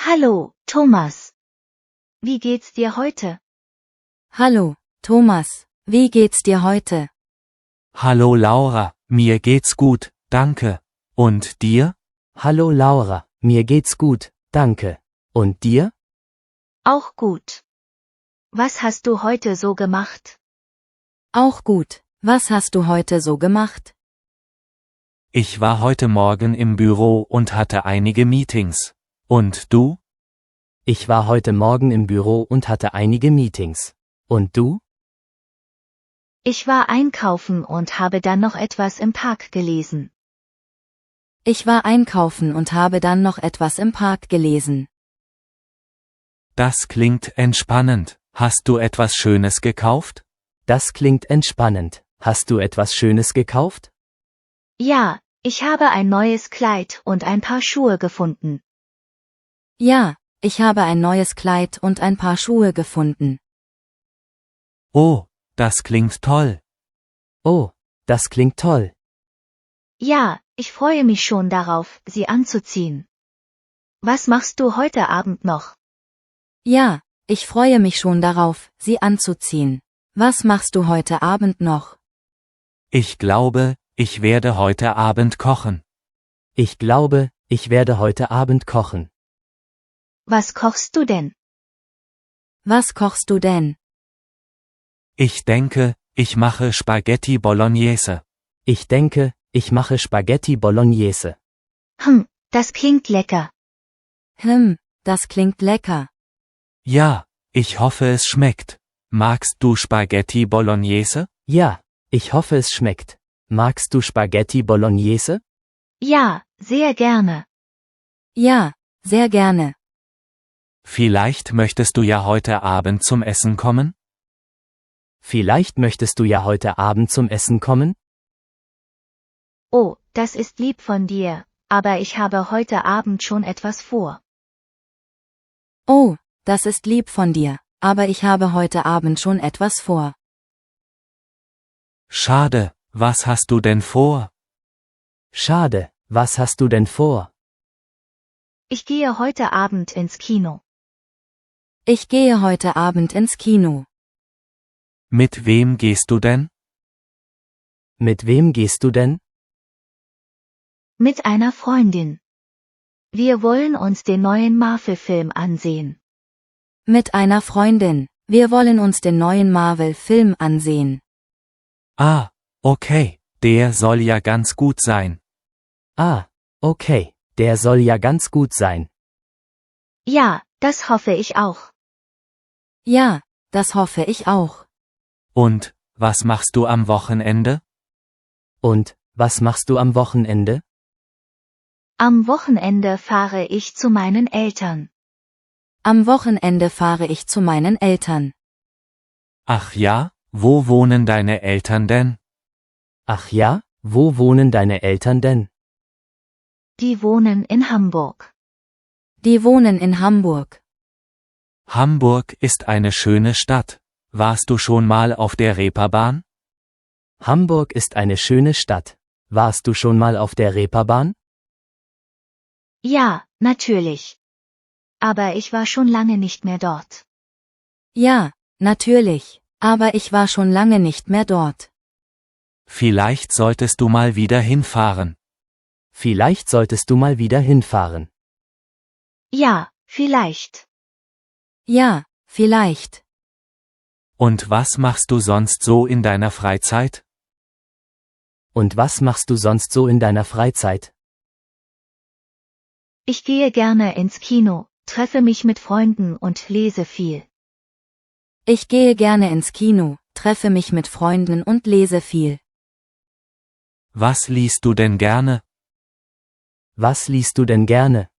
Hallo, Thomas. Wie geht's dir heute? Hallo, Thomas, wie geht's dir heute? Hallo Laura, mir geht's gut, danke. Und dir? Hallo Laura, mir geht's gut, danke. Und dir? Auch gut. Was hast du heute so gemacht? Auch gut, was hast du heute so gemacht? Ich war heute Morgen im Büro und hatte einige Meetings. Und du? Ich war heute Morgen im Büro und hatte einige Meetings. Und du? Ich war einkaufen und habe dann noch etwas im Park gelesen. Ich war einkaufen und habe dann noch etwas im Park gelesen. Das klingt entspannend. Hast du etwas Schönes gekauft? Das klingt entspannend. Hast du etwas Schönes gekauft? Ja, ich habe ein neues Kleid und ein paar Schuhe gefunden. Ja, ich habe ein neues Kleid und ein paar Schuhe gefunden. Oh, das klingt toll. Oh, das klingt toll. Ja, ich freue mich schon darauf, sie anzuziehen. Was machst du heute Abend noch? Ja, ich freue mich schon darauf, sie anzuziehen. Was machst du heute Abend noch? Ich glaube, ich werde heute Abend kochen. Ich glaube, ich werde heute Abend kochen. Was kochst du denn? Was kochst du denn? Ich denke, ich mache Spaghetti Bolognese. Ich denke, ich mache Spaghetti Bolognese. Das klingt lecker. Das klingt lecker. Ja, ich hoffe es schmeckt. Magst du Spaghetti Bolognese? Ja, ich hoffe es schmeckt. Magst du Spaghetti Bolognese? Ja, sehr gerne. Ja, sehr gerne. Vielleicht möchtest du ja heute Abend zum Essen kommen? Vielleicht möchtest du ja heute Abend zum Essen kommen? Oh, das ist lieb von dir, aber ich habe heute Abend schon etwas vor. Oh, das ist lieb von dir, aber ich habe heute Abend schon etwas vor. Schade, was hast du denn vor? Schade, was hast du denn vor? Ich gehe heute Abend ins Kino. Ich gehe heute Abend ins Kino. Mit wem gehst du denn? Mit wem gehst du denn? Mit einer Freundin. Wir wollen uns den neuen Marvel-Film ansehen. Mit einer Freundin. Wir wollen uns den neuen Marvel-Film ansehen. Ah, okay, der soll ja ganz gut sein. Ah, okay, der soll ja ganz gut sein. Ja, das hoffe ich auch. Ja, das hoffe ich auch. Und, was machst du am Wochenende? Und, was machst du am Wochenende? Am Wochenende fahre ich zu meinen Eltern. Am Wochenende fahre ich zu meinen Eltern. Ach ja, wo wohnen deine Eltern denn? Ach ja, wo wohnen deine Eltern denn? Die wohnen in Hamburg. Die wohnen in Hamburg. Hamburg ist eine schöne Stadt. Warst du schon mal auf der Reeperbahn? Hamburg ist eine schöne Stadt. Warst du schon mal auf der Reeperbahn? Ja, natürlich. Aber ich war schon lange nicht mehr dort. Ja, natürlich, aber ich war schon lange nicht mehr dort. Vielleicht solltest du mal wieder hinfahren. Vielleicht solltest du mal wieder hinfahren. Ja, vielleicht. Ja, vielleicht. Und was machst du sonst so in deiner Freizeit? Und was machst du sonst so in deiner Freizeit? Ich gehe gerne ins Kino, treffe mich mit Freunden und lese viel. Ich gehe gerne ins Kino, treffe mich mit Freunden und lese viel. Was liest du denn gerne? Was liest du denn gerne?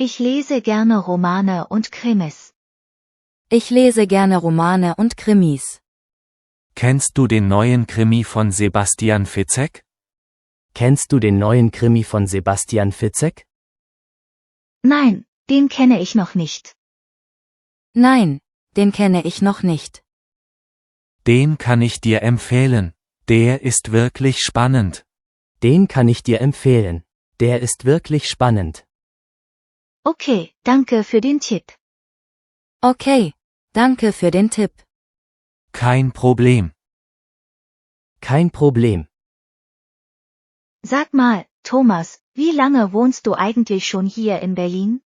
Ich lese gerne Romane und Krimis. Ich lese gerne Romane und Krimis. Kennst du den neuen Krimi von Sebastian Fitzek? Kennst du den neuen Krimi von Sebastian Fitzek? Nein, den kenne ich noch nicht. Nein, den kenne ich noch nicht. Den kann ich dir empfehlen. Der ist wirklich spannend. Den kann ich dir empfehlen. Der ist wirklich spannend. Okay, danke für den Tipp. Okay, danke für den Tipp. Kein Problem. Kein Problem. Sag mal, Thomas, wie lange wohnst du eigentlich schon hier in Berlin?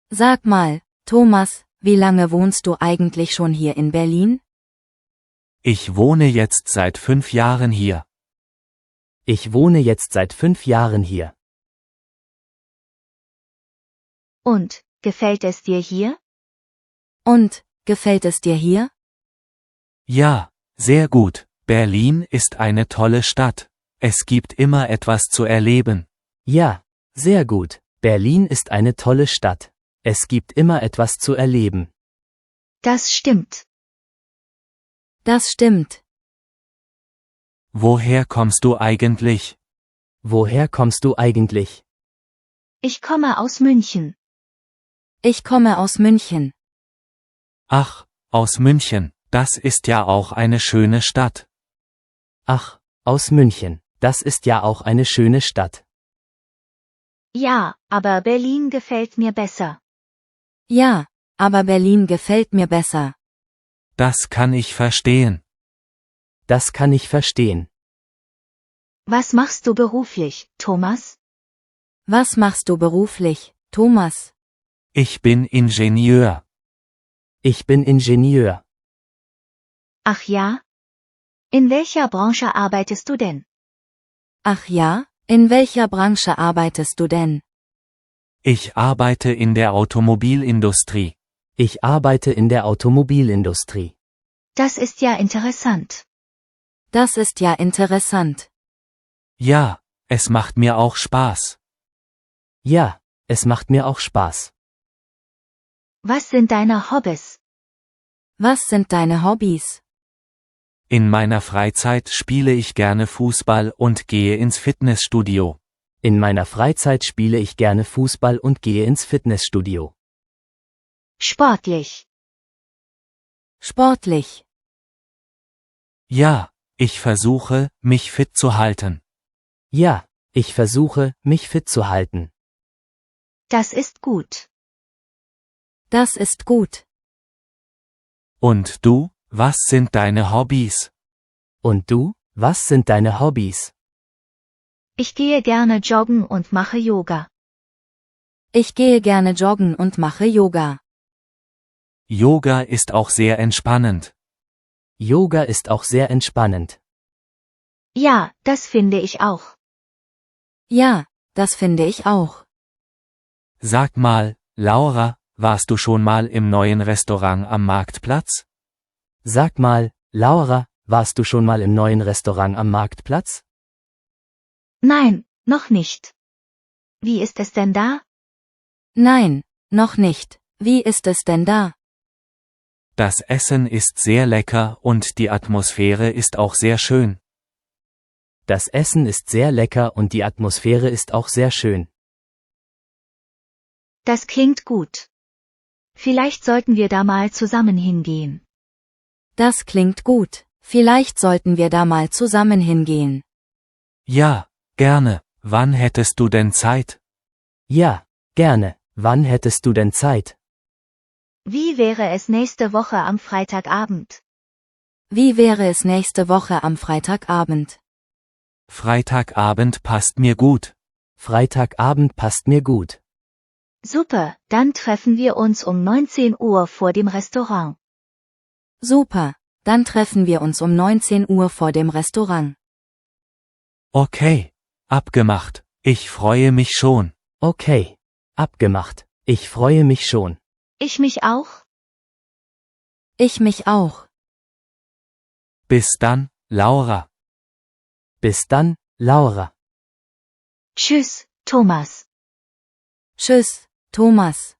Sag mal, Thomas, wie lange wohnst du eigentlich schon hier in Berlin? Ich wohne jetzt seit 5 Jahren hier. Ich wohne jetzt seit 5 Jahren hier. Und, gefällt es dir hier? Und, gefällt es dir hier? Ja, sehr gut. Berlin ist eine tolle Stadt. Es gibt immer etwas zu erleben. Ja, sehr gut. Berlin ist eine tolle Stadt. Es gibt immer etwas zu erleben. Das stimmt. Das stimmt. Woher kommst du eigentlich? Woher kommst du eigentlich? Ich komme aus München. Ich komme aus München. Ach, aus München. Das ist ja auch eine schöne Stadt. Ach, aus München. Das ist ja auch eine schöne Stadt. Ja, aber Berlin gefällt mir besser. Ja, aber Berlin gefällt mir besser. Das kann ich verstehen. Das kann ich verstehen. Was machst du beruflich, Thomas? Was machst du beruflich, Thomas? Ich bin Ingenieur. Ich bin Ingenieur. Ach ja? In welcher Branche arbeitest du denn? Ach ja, in welcher Branche arbeitest du denn? Ich arbeite in der Automobilindustrie. Ich arbeite in der Automobilindustrie. Das ist ja interessant. Das ist ja interessant. Ja, es macht mir auch Spaß. Ja, es macht mir auch Spaß. Was sind deine Hobbys? Was sind deine Hobbys? In meiner Freizeit spiele ich gerne Fußball und gehe ins Fitnessstudio. In meiner Freizeit spiele ich gerne Fußball und gehe ins Fitnessstudio. Sportlich. Sportlich. Ja, ich versuche, mich fit zu halten. Ja, ich versuche, mich fit zu halten. Das ist gut. Das ist gut. Und du, was sind deine Hobbys? Und du, was sind deine Hobbys? Ich gehe gerne joggen und mache Yoga. Ich gehe gerne joggen und mache Yoga. Yoga ist auch sehr entspannend. Yoga ist auch sehr entspannend. Ja, das finde ich auch. Ja, das finde ich auch. Sag mal, Laura, warst du schon mal im neuen Restaurant am Marktplatz? Sag mal, Laura, warst du schon mal im neuen Restaurant am Marktplatz? Nein, noch nicht. Wie ist es denn da? Nein, noch nicht. Wie ist es denn da? Das Essen ist sehr lecker und die Atmosphäre ist auch sehr schön. Das Essen ist sehr lecker und die Atmosphäre ist auch sehr schön. Das klingt gut. Vielleicht sollten wir da mal zusammen hingehen. Das klingt gut. Vielleicht sollten wir da mal zusammen hingehen. Ja, gerne. Wann hättest du denn Zeit? Ja, gerne. Wann hättest du denn Zeit? Wie wäre es nächste Woche am Freitagabend? Wie wäre es nächste Woche am Freitagabend? Freitagabend passt mir gut. Freitagabend passt mir gut. Super, dann treffen wir uns um 19 Uhr vor dem Restaurant. Super, dann treffen wir uns um 19 Uhr vor dem Restaurant. Okay, abgemacht. Ich freue mich schon. Okay. Abgemacht. Ich freue mich schon. Ich mich auch? Ich mich auch. Bis dann, Laura. Bis dann, Laura. Tschüss, Thomas. Tschüss, Thomas.